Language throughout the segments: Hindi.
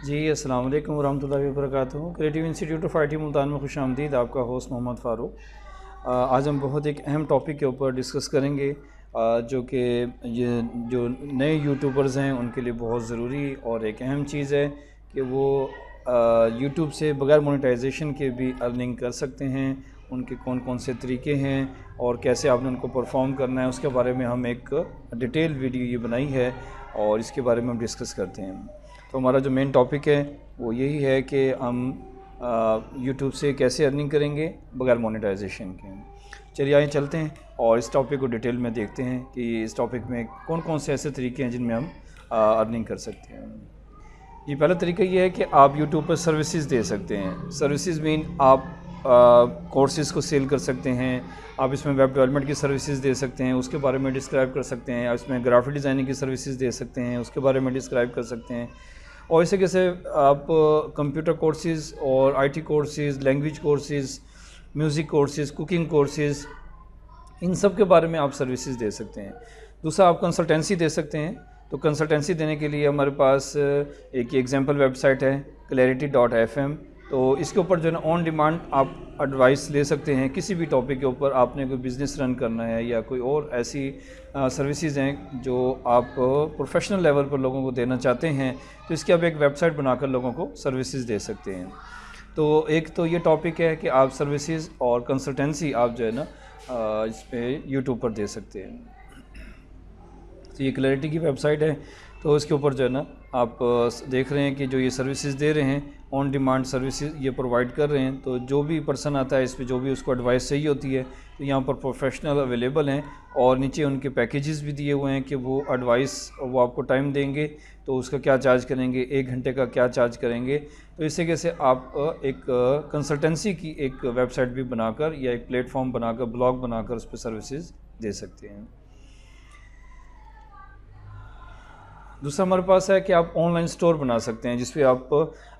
जी अस्सलाम वालेकुम वरहमतुल्लाहि वबरकातुहू। Creative institute of IT Multan में खुशामदीद। आपका होस्ट मोहम्मद फ़ारूक। आज हम बहुत एक अहम टॉपिक के ऊपर डिस्कस करेंगे, जो कि ये जो नए यूट्यूबर्स हैं उनके लिए बहुत ज़रूरी और एक अहम चीज़ है कि वो यूट्यूब से बगैर मोनेटाइजेशन के भी अर्निंग कर सकते हैं। उनके कौन कौन से तरीके हैं और कैसे आपने उनको परफॉर्म करना है, उसके बारे में हम एक डिटेल वीडियो ये बनाई है और इसके बारे में हम डिस्कस करते हैं। तो हमारा जो मेन टॉपिक है वो यही है कि हम यूट्यूब से कैसे अर्निंग करेंगे बगैर मोनेटाइजेशन के। चलिए आइए चलते हैं और इस टॉपिक को डिटेल में देखते हैं कि इस टॉपिक में कौन कौन से ऐसे तरीके हैं जिनमें हम अर्निंग कर सकते हैं। ये पहला तरीका ये है कि आप यूट्यूब पर सर्विसेज दे सकते हैं। सर्विसेज मीन आप कोर्सेज़ को सेल कर सकते हैं। आप इसमें वेब डेवलपमेंट की सर्विसेज दे सकते हैं, उसके बारे में डिस्क्राइब कर सकते हैं। इसमें ग्राफिक डिज़ाइनिंग की सर्विसेज दे सकते हैं, उसके बारे में डिस्क्राइब कर सकते हैं। और इसी कैसे आप कंप्यूटर कोर्सेज़ और IT courses, language courses, music courses, cooking courses, इन सब के बारे में आप सर्विसेज दे सकते हैं। दूसरा, आप कंसल्टेंसी दे सकते हैं। तो कंसल्टेंसी देने के लिए हमारे पास एक एग्जांपल वेबसाइट है clarity.fm। तो इसके ऊपर जो है ना ऑन डिमांड आप एडवाइस ले सकते हैं किसी भी टॉपिक के ऊपर। आपने कोई बिज़नेस रन करना है या कोई और ऐसी सर्विसेज हैं जो आप प्रोफेशनल लेवल पर लोगों को देना चाहते हैं, तो इसकी आप एक वेबसाइट बनाकर लोगों को सर्विसेज दे सकते हैं। तो एक तो ये टॉपिक है कि आप सर्विसेज और कंसल्टेंसी आप जो है ना इस पर यूट्यूब पर दे सकते हैं। तो ये क्लैरिटी की वेबसाइट है, तो इसके ऊपर जो है ना आप देख रहे हैं कि जो ये सर्विसेज दे रहे हैं, ऑन डिमांड सर्विसेज ये प्रोवाइड कर रहे हैं। तो जो भी पर्सन आता है इस पे, जो भी उसको एडवाइस चाहिए होती है, तो यहाँ पर प्रोफेशनल अवेलेबल हैं और नीचे उनके पैकेजेस भी दिए हुए हैं कि वो एडवाइस वो आपको टाइम देंगे तो उसका क्या चार्ज करेंगे, 1 घंटे का क्या चार्ज करेंगे। तो इस तरीके से आप एक कंसल्टेंसी की एक वेबसाइट भी बनाकर या एक प्लेटफॉर्म बनाकर, ब्लॉग बनाकर उस पर सर्विसेज दे सकते हैं। दूसरा हमारे पास है कि आप ऑनलाइन स्टोर बना सकते हैं जिस पे आप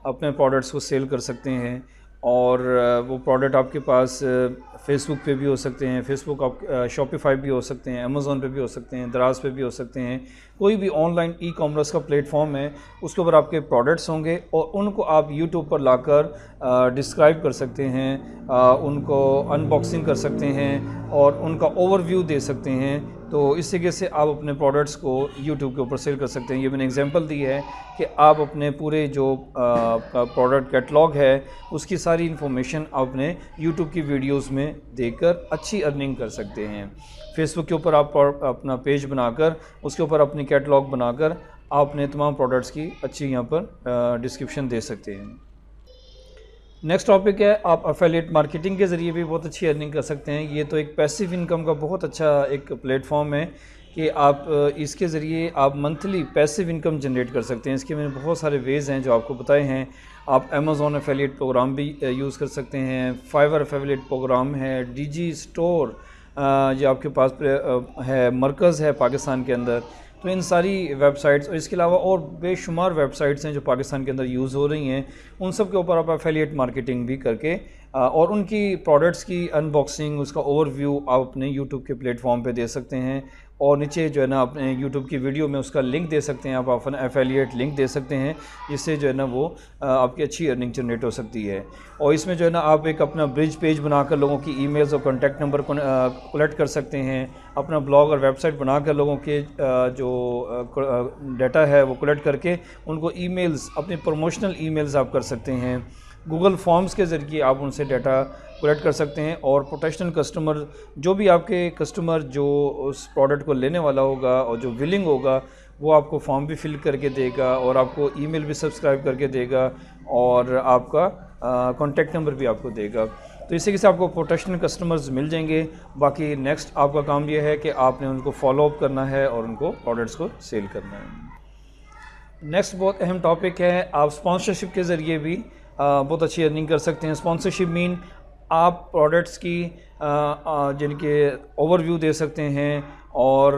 अपने प्रोडक्ट्स को सेल कर सकते हैं। और वो प्रोडक्ट आपके पास फेसबुक पे भी हो सकते हैं, फेसबुक आप शॉपिफाई भी हो सकते हैं, अमेज़ॉन पे भी हो सकते हैं, दराज पे भी हो सकते हैं। कोई भी ऑनलाइन ई-कॉमर्स का प्लेटफॉर्म है उसके ऊपर आपके प्रोडक्ट्स होंगे और उनको आप यूट्यूब पर लाकर डिस्क्राइब कर सकते हैं, उनको अनबॉक्सिंग कर सकते हैं और उनका ओवरव्यू दे सकते हैं। तो इस तरीके से आप अपने प्रोडक्ट्स को यूट्यूब के ऊपर सेल कर सकते हैं। ये मैंने एग्जांपल दी है कि आप अपने पूरे जो प्रोडक्ट कैटलॉग है उसकी सारी इन्फॉर्मेशन आप अपने यूट्यूब की वीडियोस में देकर अच्छी अर्निंग कर सकते हैं। फेसबुक के ऊपर आप अपना पेज बनाकर उसके ऊपर अपनी कैटलॉग बनाकर आप अपने तमाम प्रोडक्ट्स की अच्छी यहाँ पर डिस्क्रिप्शन दे सकते हैं। नेक्स्ट टॉपिक है, आप एफिलिएट मार्केटिंग के ज़रिए भी बहुत अच्छी अर्निंग कर सकते हैं। ये तो एक पैसिव इनकम का बहुत अच्छा एक प्लेटफॉर्म है कि आप इसके ज़रिए आप मंथली पैसिव इनकम जनरेट कर सकते हैं। इसके मैंने बहुत सारे वेज़ हैं जो आपको बताए हैं। आप अमेज़ॉन एफिलिएट प्रोग्राम भी यूज़ कर सकते हैं, फाइवर एफिलिएट प्रोग्राम है, DG स्टोर जो आपके पास है, मरकज़ है पाकिस्तान के अंदर। तो इन सारी वेबसाइट्स और इसके अलावा और बेशुमार वेबसाइट्स हैं जो पाकिस्तान के अंदर यूज़ हो रही हैं, उन सब के ऊपर आप एफिलिएट मार्केटिंग भी करके और उनकी प्रोडक्ट्स की अनबॉक्सिंग, उसका ओवरव्यू आप अपने यूट्यूब के प्लेटफॉर्म पे दे सकते हैं। और नीचे जो है ना अपने यूट्यूब की वीडियो में उसका लिंक दे सकते हैं, आप अपना एफिलिएट लिंक दे सकते हैं, जिससे जो है ना वो आपकी अच्छी अर्निंग जनरेट हो सकती है। और इसमें जो है ना आप एक अपना ब्रिज पेज बनाकर लोगों की ईमेल्स और कॉन्टैक्ट नंबर को कलेक्ट कर सकते हैं। अपना ब्लॉग और वेबसाइट बनाकर लोगों के जो डाटा है वो कलेक्ट करके उनको ईमेल्स, अपनी प्रमोशनल ईमेल्स आप कर सकते हैं। गूगल फॉर्म्स के ज़रिए आप उनसे डाटा कलेक्ट कर सकते हैं और पोटेंशियल कस्टमर, जो भी आपके कस्टमर जो उस प्रोडक्ट को लेने वाला होगा और जो विलिंग होगा, वो आपको फॉर्म भी फिल करके देगा और आपको ईमेल भी सब्सक्राइब करके देगा और आपका कॉन्टैक्ट नंबर भी आपको देगा। तो इसी से आपको पोटेंशियल कस्टमर्स मिल जाएंगे। बाकी नेक्स्ट आपका काम ये है कि आपने उनको फॉलो अप करना है और उनको प्रोडक्ट्स को सेल करना है। नेक्स्ट बहुत अहम टॉपिक है, आप स्पॉन्सरशिप के ज़रिए भी बहुत अच्छी अर्निंग कर सकते हैं। स्पॉन्सरशिप मीन आप प्रोडक्ट्स की जिनके ओवरव्यू दे सकते हैं और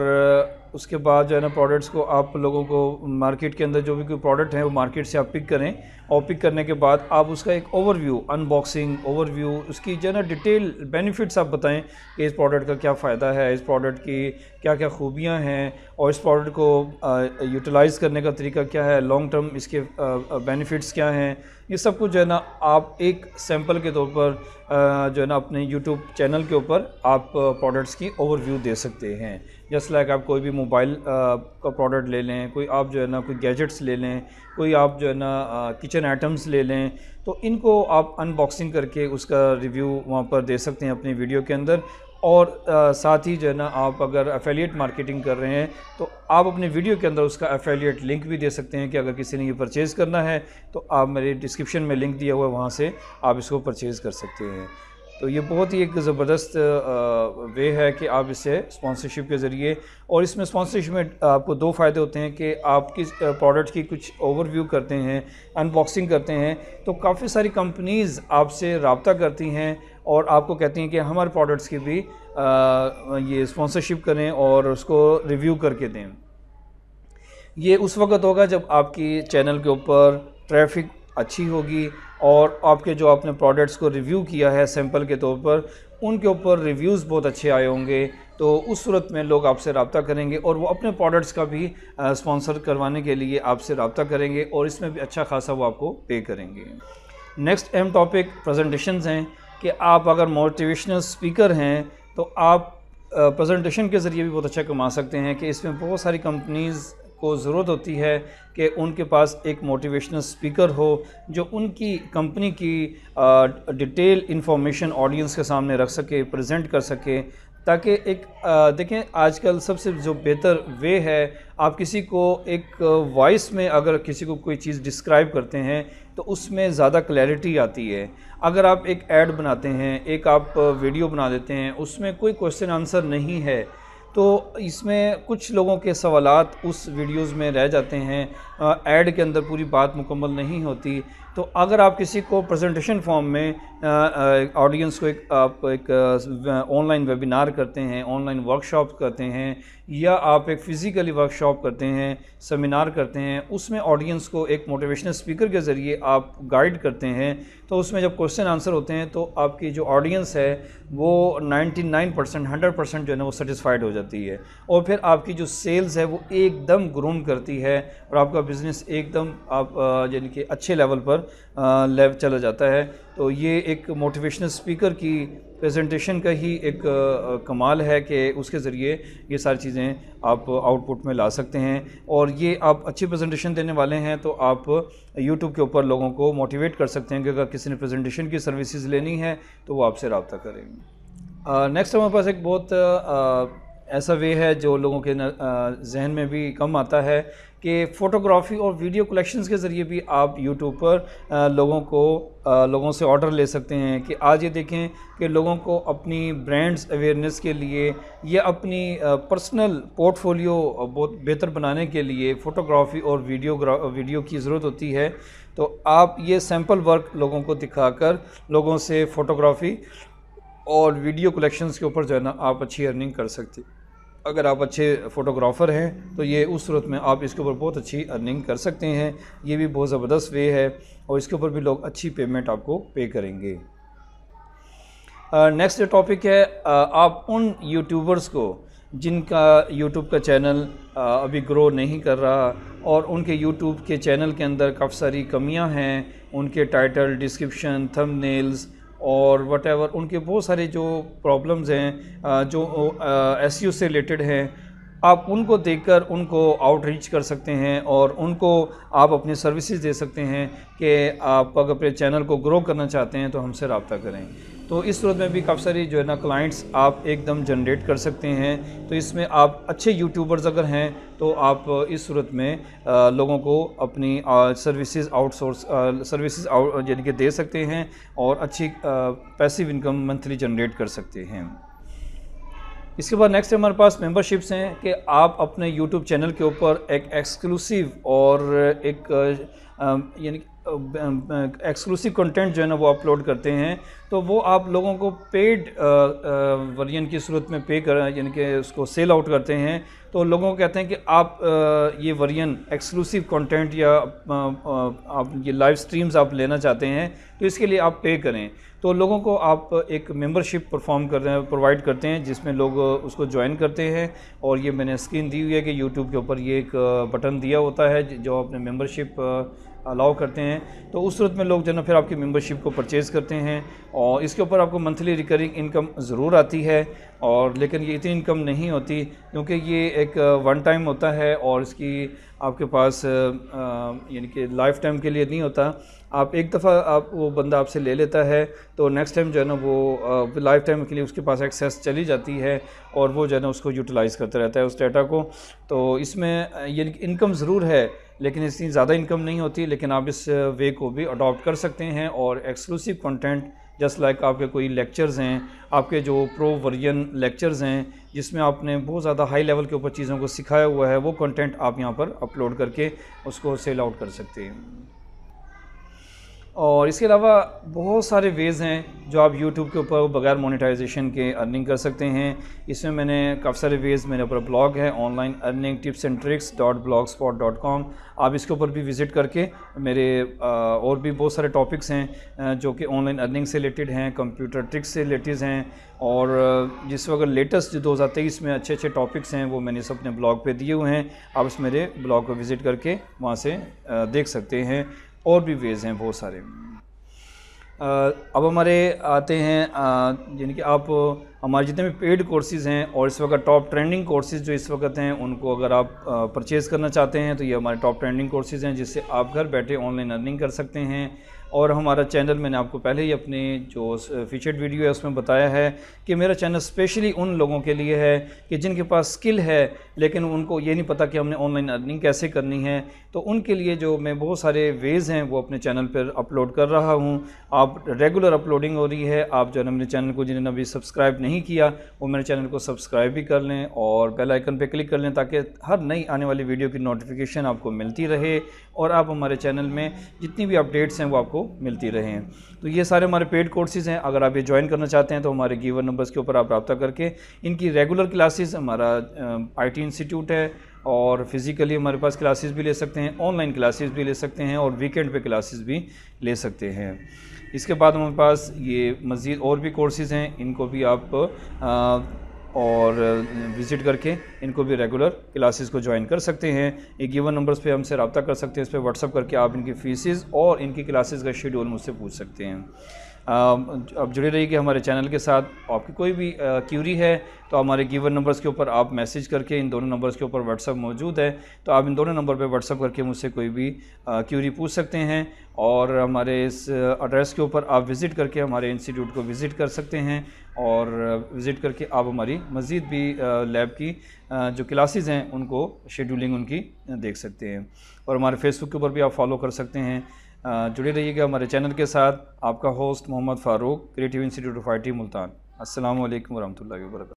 उसके बाद जो है ना प्रोडक्ट्स को आप लोगों को मार्केट के अंदर जो भी कोई प्रोडक्ट है वो मार्केट से आप पिक करें, और पिक करने के बाद आप उसका एक ओवरव्यू, अनबॉक्सिंग ओवरव्यू, उसकी जो है ना डिटेल बेनिफिट्स आप बताएं कि इस प्रोडक्ट का क्या फ़ायदा है, इस प्रोडक्ट की क्या क्या खूबियाँ हैं, और इस प्रोडक्ट को यूटिलाइज़ करने का तरीका क्या है, लॉन्ग टर्म इसके बेनिफिट्स क्या हैं। ये सब कुछ जो है ना आप एक सैम्पल के तौर पर जो है ना अपने यूट्यूब चैनल के ऊपर आप प्रोडक्ट्स की ओवरव्यू दे सकते हैं। जस्ट लाइक आप कोई भी मोबाइल का प्रोडक्ट ले लें, कोई आप जो है ना कोई गैजेट्स ले लें, कोई आप जो है ना किचन आइटम्स ले लें, तो इनको आप अनबॉक्सिंग करके उसका रिव्यू वहाँ पर दे सकते हैं अपनी वीडियो के अंदर। और साथ ही जो है ना आप अगर एफिलिएट मार्केटिंग कर रहे हैं तो आप अपनी वीडियो के अंदर उसका एफिलिएट लिंक भी दे सकते हैं कि अगर किसी ने ये परचेज़ करना है तो आप मेरे डिस्क्रिप्शन में लिंक दिया हुआ है, वहाँ से आप इसको परचेज़ कर सकते हैं। तो ये बहुत ही एक ज़बरदस्त वे है कि आप इससे स्पॉन्सरशिप के ज़रिए, और इसमें स्पॉन्सरशिप में आपको दो फ़ायदे होते हैं कि आप किस प्रोडक्ट की कुछ ओवरव्यू करते हैं, अनबॉक्सिंग करते हैं, तो काफ़ी सारी कंपनीज़ आपसे रब्ता करती हैं और आपको कहती हैं कि हमारे प्रोडक्ट्स की भी ये स्पॉन्सरशिप करें और उसको रिव्यू करके दें। ये उस वक्त होगा जब आपकी चैनल के ऊपर ट्रैफिक अच्छी होगी और आपके जो आपने प्रोडक्ट्स को रिव्यू किया है सैंपल के तौर पर, उनके ऊपर रिव्यूज़ बहुत अच्छे आए होंगे, तो उस सूरत में लोग आपसे रब्ता करेंगे और वो अपने प्रोडक्ट्स का भी स्पॉन्सर करवाने के लिए आपसे रब्ता करेंगे और इसमें भी अच्छा खासा वो आपको पे करेंगे। नेक्स्ट अहम टॉपिक प्रेजेंटेशंस हैं कि आप अगर मोटिवेशनल स्पीकर हैं तो आप प्रेजेंटेशन के ज़रिए भी बहुत अच्छा कमा सकते हैं, कि इसमें बहुत सारी कंपनीज़ को ज़रूरत होती है कि उनके पास एक मोटिवेशनल स्पीकर हो जो उनकी कंपनी की डिटेल इंफॉर्मेशन ऑडियंस के सामने रख सके, प्रेजेंट कर सके, ताकि एक देखें आजकल सबसे जो बेहतर वे है, आप किसी को एक वॉइस में अगर किसी को कोई चीज़ डिस्क्राइब करते हैं तो उसमें ज़्यादा क्लैरिटी आती है। अगर आप एक ऐड बनाते हैं, एक आप वीडियो बना देते हैं, उसमें कोई क्वेश्चन आंसर नहीं है, तो इसमें कुछ लोगों के सवालात उस वीडियोस में रह जाते हैं, ऐड के अंदर पूरी बात मुकम्मल नहीं होती। तो अगर आप किसी को प्रेजेंटेशन फॉर्म में ऑडियंस को एक ऑनलाइन वेबिनार करते हैं, ऑनलाइन वर्कशॉप करते हैं, या आप एक फ़िज़िकली वर्कशॉप करते हैं, सेमिनार करते हैं, उसमें ऑडियंस को एक मोटिवेशनल स्पीकर के ज़रिए आप गाइड करते हैं, तो उसमें जब क्वेश्चन आंसर होते हैं तो आपकी जो ऑडियंस है वो 99% 100% जो है ना वो सेटिस्फाइड हो जाती है, और फिर आपकी जो सेल्स है वो एकदम ग्रोम करती है और आपका बिज़नेस एकदम आप यानी कि अच्छे लेवल पर चला जाता है। तो ये एक मोटिवेशनल स्पीकर की प्रेजेंटेशन का ही एक कमाल है कि उसके ज़रिए ये सारी चीज़ें आप आउटपुट में ला सकते हैं, और ये आप अच्छी प्रेजेंटेशन देने वाले हैं तो आप यूट्यूब के ऊपर लोगों को मोटिवेट कर सकते हैं कि अगर किसी ने प्रेजेंटेशन की सर्विसेज लेनी है तो वो आपसे रब्ता करेंगे। नेक्स्ट हमारे पास एक बहुत ऐसा वे है जो लोगों के जहन में भी कम आता है कि फ़ोटोग्राफ़ी और वीडियो कलेक्शंस के ज़रिए भी आप यूट्यूब पर लोगों से ऑर्डर ले सकते हैं। कि आज ये देखें कि लोगों को अपनी ब्रांड्स अवेयरनेस के लिए या अपनी पर्सनल पोर्टफोलियो बहुत बेहतर बनाने के लिए फ़ोटोग्राफ़ी और वीडियो की ज़रूरत होती है, तो आप ये सैम्पल वर्क लोगों को दिखाकर लोगों से फ़ोटोग्राफ़ी और वीडियो कलेक्शंस के ऊपर जो है ना आप अच्छी अर्निंग कर सकते। अगर आप अच्छे फ़ोटोग्राफ़र हैं तो ये उस सूरत में आप इसके ऊपर बहुत अच्छी अर्निंग कर सकते हैं। ये भी बहुत ज़बरदस्त वे है और इसके ऊपर भी लोग अच्छी पेमेंट आपको पे करेंगे। नेक्स्ट टॉपिक है आप उन यूट्यूबर्स को जिनका यूट्यूब का चैनल अभी ग्रो नहीं कर रहा और उनके यूट्यूब के चैनल के अंदर काफ़ी सारी कमियां हैं, उनके टाइटल, डिस्क्रिप्शन, थंबनेल्स और वटेवर, उनके बहुत सारे जो प्रॉब्लम्स हैं जो एसईओ से रिलेटेड हैं, आप उनको देखकर उनको आउटरीच कर सकते हैं और उनको आप अपनी सर्विसेज दे सकते हैं कि आप अगर अपने चैनल को ग्रो करना चाहते हैं तो हमसे रब्ता करें। तो इस सूरत में भी काफ़ी सारी जो है ना क्लाइंट्स आप एकदम जनरेट कर सकते हैं। तो इसमें आप अच्छे यूट्यूबर्स अगर हैं तो आप इस सूरत में लोगों को अपनी सर्विसेज यानी कि दे सकते हैं और अच्छी पैसिव इनकम मंथली जनरेट कर सकते हैं। इसके बाद नेक्स्ट हमारे पास मेंबरशिप्स हैं कि आप अपने यूट्यूब चैनल के ऊपर एक एक्सक्लूसिव और एक यानी एक्सक्लूसिव कंटेंट जो है ना वो अपलोड करते हैं, तो वो आप लोगों को पेड वर्जन की सूरत में पे कर, यानी कि उसको सेल आउट करते हैं। तो लोगों को कहते हैं कि आप ये वर्जन एक्सक्लूसिव कंटेंट या आप ये लाइव स्ट्रीम्स आप लेना चाहते हैं तो इसके लिए आप पे करें। तो लोगों को आप एक मेंबरशिप प्रोवाइड करते हैं जिसमें लोग उसको ज्वाइन करते हैं। और ये मैंने स्क्रीन दी हुई है कि यूट्यूब के ऊपर ये एक बटन दिया होता है जो अपने मेंबरशिप अलाउ करते हैं। तो उस सूरत में लोग जो है ना फिर आपकी मेंबरशिप को परचेज़ करते हैं और इसके ऊपर आपको मंथली रिकरिंग इनकम ज़रूर आती है, और लेकिन ये इतनी इनकम नहीं होती क्योंकि ये एक वन टाइम होता है और इसकी आपके पास यानी कि लाइफ टाइम के लिए नहीं होता। आप एक दफ़ा आप वो बंदा आपसे ले लेता है तो नेक्स्ट टाइम जो है ना वो लाइफ टाइम के लिए उसके पास एक्सेस चली जाती है और वो जो है ना उसको यूटिलाइज़ करता रहता है उस डाटा को। तो इसमें ये इनकम ज़रूर है लेकिन इतनी ज़्यादा इनकम नहीं होती, लेकिन आप इस वे को भी अडॉप्ट कर सकते हैं और एक्सक्लूसिव कंटेंट जस्ट लाइक आपके कोई लेक्चर्स हैं, आपके जो प्रो वर्जन लेक्चर्स हैं जिसमें आपने बहुत ज़्यादा हाई लेवल के ऊपर चीज़ों को सिखाया हुआ है, वो कंटेंट आप यहाँ पर अपलोड करके उसको सेल आउट कर सकते हैं। और इसके अलावा बहुत सारे वेज़ हैं जो आप YouTube के ऊपर बगैर मोनेटाइजेशन के अर्निंग कर सकते हैं। इसमें मैंने काफ़ी सारे वेज़, मेरे ऊपर ब्लॉग है online earning tips and tricks .blogspot.com, आप इसके ऊपर भी विज़िट करके मेरे और भी बहुत सारे टॉपिक्स हैं जो कि ऑनलाइन अर्निंग से रिलेटेड हैं, कंप्यूटर ट्रिक्स से रिलेटेड हैं, और जिस वक्त लेटेस्ट जो 2023 में अच्छे अच्छे टॉपिक्स हैं वो मैंने सब अपने ब्लॉग पे दिए हुए हैं। आप इस मेरे ब्लॉग को विज़िट करके वहाँ से देख सकते हैं। और भी वेज़ हैं बहुत सारे। अब हमारे आते हैं यानी कि आप हमारे जितने भी पेड कोर्सेज़ हैं और इस वक्त टॉप ट्रेंडिंग कोर्सेज़ जो इस वक्त हैं उनको अगर आप परचेज़ करना चाहते हैं तो ये हमारे टॉप ट्रेंडिंग कोर्सेज़ हैं जिससे आप घर बैठे ऑनलाइन अर्निंग कर सकते हैं। और हमारा चैनल मैंने आपको पहले ही अपने जो फीचर्ड वीडियो है उसमें बताया है कि मेरा चैनल स्पेशली उन लोगों के लिए है कि जिनके पास स्किल है लेकिन उनको ये नहीं पता कि हमने ऑनलाइन अर्निंग कैसे करनी है। तो उनके लिए जो मैं बहुत सारे वेज़ हैं वो अपने चैनल पर अपलोड कर रहा हूँ। आप रेगुलर अपलोडिंग हो रही है। आप जो है मेरे चैनल को जिन्होंने अभी सब्सक्राइब नहीं किया वो मेरे चैनल को सब्सक्राइब भी कर लें और बेल आइकन पर क्लिक कर लें ताकि हर नई आने वाली वीडियो की नोटिफिकेशन आपको मिलती रहे और आप हमारे चैनल में जितनी भी अपडेट्स हैं वो आपको मिलती रहें। तो ये सारे हमारे पेड कोर्सेज़ हैं। अगर आप ये ज्वाइन करना चाहते हैं तो हमारे गिवन नंबर्स के ऊपर आप रब्ता करके इनकी रेगुलर क्लासेस, हमारा IT इंस्टीट्यूट है और फिज़िकली हमारे पास क्लासेस भी ले सकते हैं, ऑनलाइन क्लासेस भी ले सकते हैं और वीकेंड पे क्लासेस भी ले सकते हैं। इसके बाद हमारे पास ये मज़ीद और भी कोर्सेज़ हैं, इनको भी आप और विज़िट करके इनको भी रेगुलर क्लासेस को ज्वाइन कर सकते हैं। ये गिवन नंबर्स पे हमसे रब्ता कर सकते हैं, इस पर व्हाट्सअप करके आप इनकी फ़ीसेस और इनकी क्लासेस का शेड्यूल मुझसे पूछ सकते हैं। अब जुड़े रहिए हमारे चैनल के साथ। आपकी कोई भी क्यूरी है तो हमारे गिवन नंबर्स के ऊपर आप मैसेज करके, इन दोनों नंबर्स के ऊपर व्हाट्सअप मौजूद है तो आप इन दोनों नंबर पे व्हाट्सअप करके मुझसे कोई भी क्यूरी पूछ सकते हैं। और हमारे इस एड्रेस के ऊपर आप विज़िट करके हमारे इंस्टीट्यूट को विज़िट कर सकते हैं और विज़िट करके आप हमारी मज़ीद भी लैब की जो क्लासेस हैं उनको शेड्यूलिंग उनकी देख सकते हैं। और हमारे फेसबुक के ऊपर भी आप फॉलो कर सकते हैं। जुड़े रहिएगा हमारे चैनल के साथ। आपका host Mohammad Farooq, creative institute of IT Multan. अस्सलामु अलैकुम वरहमतुल्लाहि वबरकातुहू।